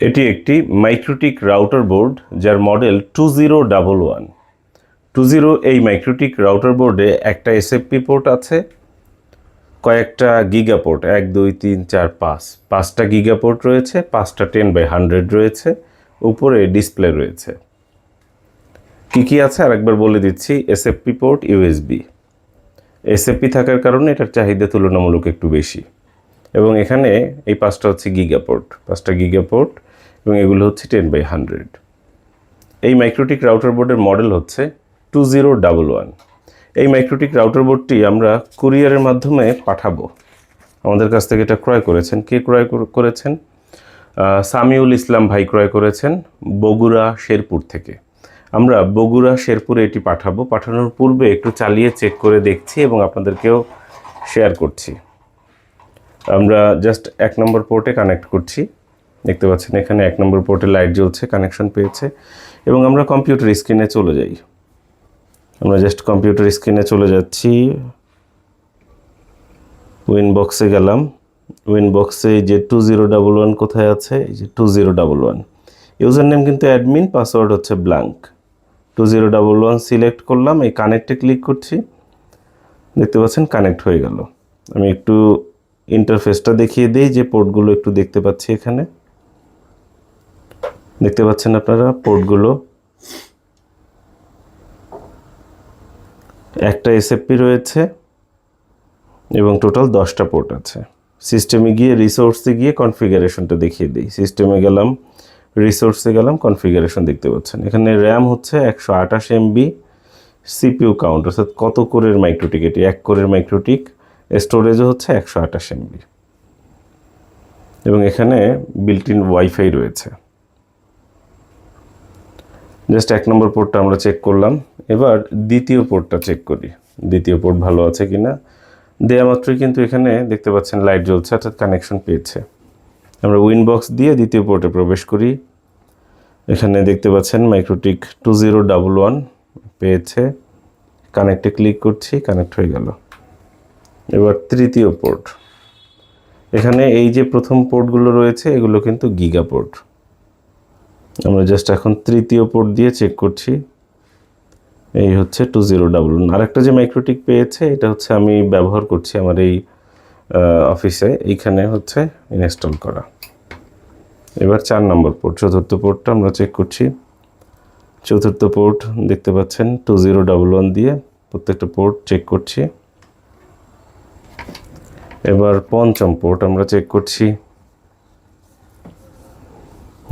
এটি একটি MikroTik router board যার মডেল 2011। 20 এই মাইক্রোটিক রাউটার বোর্ডে একটা এসএফপি পোর্ট আছে, কয়েকটা গিগা পোর্ট 1 2 3 4 5 5টা গিগা পোর্ট রয়েছে, 5টা 10/100 রয়েছে, উপরে ডিসপ্লে রয়েছে। কি আছে আরেকবার বলে দিচ্ছি। SFP port, USB. এসএফপি থাকার কারণে এটার চাহিদা তুলনামূলক একটু বেশি। এবং এখানে এই 5টা হচ্ছে গিগা পোর্ট, 5টা গিগা পোর্ট, এবং এগুলো হচ্ছে 10/100। এই মাইক্রোটিক রাউটার বোর্ডের মডেল হচ্ছে 2011। এই মাইক্রোটিক রাউটার বোর্ডটি আমরা কুরিয়ারের মাধ্যমে পাঠাবো। আমাদের কাছ থেকে এটা ক্রয় করেছেন। কে ক্রয় করেছেন? সামিউল ইসলাম ভাই ক্রয় করেছেন বগুড়া শেরপুর থেকে। আমরা বগুড়া শেরপুরে এটি পাঠাবো। পাঠানোর পূর্বে একটু চালিয়ে চেক করে দেখছি এবং আপনাদেরকেও শেয়ার করছি। আমরা জাস্ট 1 নম্বর পোর্টে কানেক্ট করছি। দেখতে পাচ্ছেন এখানে 1 নম্বর পোর্টে লাইট জ্বলছে, কানেকশন পেয়েছে। এবং আমরা কম্পিউটার স্ক্রিনে চলে যাই। আমরা জাস্ট কম্পিউটার স্ক্রিনে চলে যাচ্ছি। উইনবক্সে গেলাম। উইনবক্সে যে 2011 কোথায় আছে? এই যে 2011। ইউজার নেম কিন্তু অ্যাডমিন, পাসওয়ার্ড হচ্ছে ব্ল্যাঙ্ক। 2011 সিলেক্ট করলাম, এই কানেক্টে ক্লিক করছি। দেখতে পাচ্ছেন কানেক্ট হয়ে গেল। আমি একটু ইন্টারফেসটা দেখিয়ে দিই যে পোর্টগুলো একটু দেখতে পাচ্ছি। এখানে দেখতে পাচ্ছেন আপনারা পোর্টগুলো। একটা এসএফপি রয়েছে এবং টোটাল 10টা পোর্ট আছে। সিস্টেমে গিয়ে রিসোর্সে গিয়ে কনফিগারেশনটা দেখিয়ে দিই। সিস্টেমে গেলাম, রিসোর্সে গেলাম, কনফিগারেশন দেখতে পাচ্ছেন। এখানে র্যাম হচ্ছে 128 MB, সিপিইউ কাউন্ট অর্থাৎ কত কোরের মাইক্রোটিক, এটি 1 কোরের মাইক্রোটিক। স্টোরেজও হচ্ছে 128 MB এবং এখানে বিল্ট ইন ওয়াইফাই রয়েছে। জাস্ট 1 নম্বর পোর্টটা আমরা চেক করলাম। এবার দ্বিতীয় পোর্টটা চেক করি, দ্বিতীয় পোর্ট ভালো আছে কিনা। দেয়া মাত্রই কিন্তু এখানে দেখতে পাচ্ছেন লাইট জ্বলছে, অর্থাৎ কানেকশন পেয়েছে। আমরা উইনবক্স দিয়ে দ্বিতীয় পোর্টে প্রবেশ করি। এখানে দেখতে পাচ্ছেন মাইক্রোটিক 2011 পেয়েছে। কানেক্টে ক্লিক করছি, কানেক্ট হয়ে গেল। এবার তৃতীয় পোর্ট। এখানে এই যে প্রথম পোর্টগুলো রয়েছে এগুলো কিন্তু গিগা পোর্ট। আমরা জাস্ট এখন তৃতীয় পোর্ট দিয়ে চেক করছি। এই হচ্ছে 2011। আরেকটা যে মাইক্রোটিক পেয়েছে এটা হচ্ছে আমি ব্যবহার করছি আমার এই অফিসে, এইখানে হচ্ছে ইনস্টল করা। এবার 4 নম্বর পোর্ট, চতুর্থ পোর্টটা আমরা চেক করছি। চতুর্থ পোর্ট দেখতে পাচ্ছেন 2011 দিয়ে প্রত্যেকটা পোর্ট চেক করছি। এবার পঞ্চম পোর্ট আমরা চেক করছি।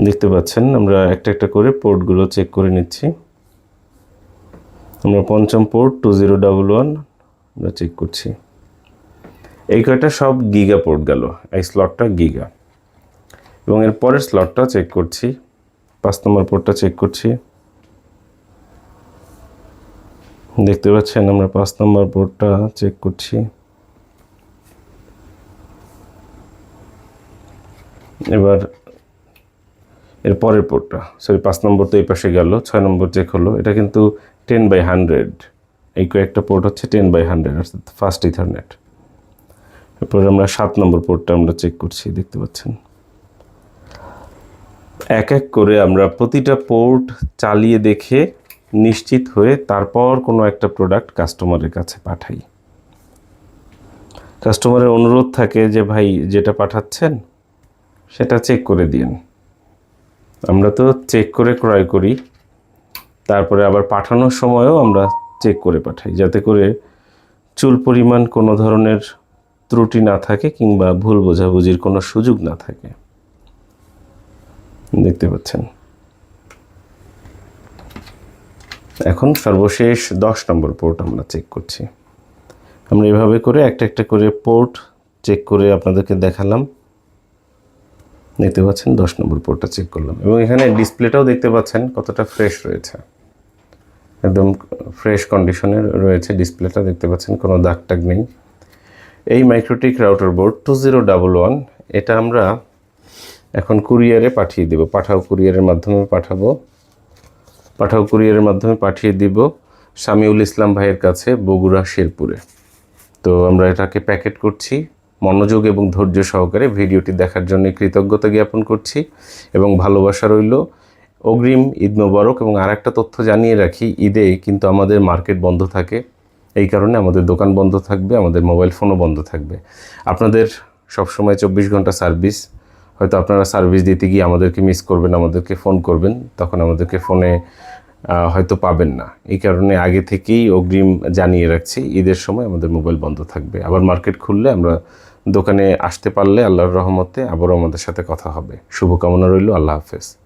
দেখতে পাচ্ছেন আমরা একটা একটা করে পোর্টগুলো চেক করে নিচ্ছি। আমরা পঞ্চম পোর্ট 2011 আমরা চেক করছি। এই কয়টা সব গিগা পোর্ট গেল, এই স্লটটা গিগা। এবং এর পরের স্লটটা চেক করছি, 5 নম্বর পোর্টটা চেক করছি। দেখতে পাচ্ছেন আমরা 5 নম্বর পোর্টটা চেক করছি। এবার এর পরের পোর্টটা, 5 নম্বর তো এই পাশে গেল, 6 নম্বর চেক হলো। এটা কিন্তু 10/100, এই কয়েকটা পোর্ট হচ্ছে 10/100 অর্থাৎ ফাস্ট ইথারনেট। এরপর আমরা 7 নম্বর পোর্টটা আমরা চেক করছি। দেখতে পাচ্ছেন এক এক করে আমরা প্রতিটা পোর্ট চালিয়ে দেখে নিশ্চিত হয়ে তারপর কোনো একটা প্রোডাক্ট কাস্টমারের কাছে পাঠাই। কাস্টমারের অনুরোধ থাকে যে ভাই যেটা পাঠাচ্ছেন সেটা চেক করে দিন। আমরা তো চেক করে ক্রয় করি, তারপরে আবার পাঠানোর সময়ও আমরা চেক করে পাঠাই, যাতে করে চুল পরিমাণ কোনো ধরনের ত্রুটি না থাকে কিংবা ভুল বোঝাবুঝির কোনো সুযোগ না থাকে। দেখতে পাচ্ছেন এখন সর্বশেষ 10 নম্বর পোর্ট আমরা চেক করছি। আমরা এভাবে করে একটা একটা করে পোর্ট চেক করে আপনাদেরকে দেখালাম। দেখতে পাচ্ছেন 10 নম্বর পোর্টটা চেক করলাম এবং এখানে ডিসপ্লেটাও দেখতে পাচ্ছেন কতটা ফ্রেশ রয়েছে, একদম ফ্রেশ কন্ডিশনে রয়েছে ডিসপ্লেটা। দেখতে পাচ্ছেন কোনো দাগ টাগ নেই। এই মাইক্রোটিক রাউটার বোর্ড 2011 এটা আমরা এখন কুরিয়ারে পাঠিয়ে দেব। পাঠাও কুরিয়ারের মাধ্যমে পাঠাবো। পাঠাও কুরিয়ারের মাধ্যমে পাঠিয়ে দিব সামিউল ইসলাম ভাইয়ের কাছে বগুড়া শেরপুরে। তো আমরা এটাকে প্যাকেট করছি। মনোযোগ এবং ধৈর্য সহকারে ভিডিওটি দেখার জন্য কৃতজ্ঞতা জ্ঞাপন করছি এবং ভালোবাসা রইল। অগ্রিম ঈদ মোবারক। এবং আরেকটা তথ্য জানিয়ে রাখি, ঈদে কিন্তু আমাদের মার্কেট বন্ধ থাকে, এই কারণে আমাদের দোকান বন্ধ থাকবে, আমাদের মোবাইল ফোনও বন্ধ থাকবে। আপনাদের সবসময় 24 ঘন্টা সার্ভিস, হয়তো আপনারা সার্ভিস দিতে গিয়ে আমাদেরকে মিস করবেন, আমাদেরকে ফোন করবেন, তখন আমাদেরকে ফোনে হয়তো পাবেন না। এই কারণে আগে থেকেই অগ্রিম জানিয়ে রাখছি, ঈদের সময় আমাদের মোবাইল বন্ধ থাকবে। আবার মার্কেট খুললে আমরা দোকানে আসতে পারলে আল্লাহর রহমতে আবারও আমাদের সাথে কথা হবে। শুভকামনা রইল। আল্লাহ হাফেজ।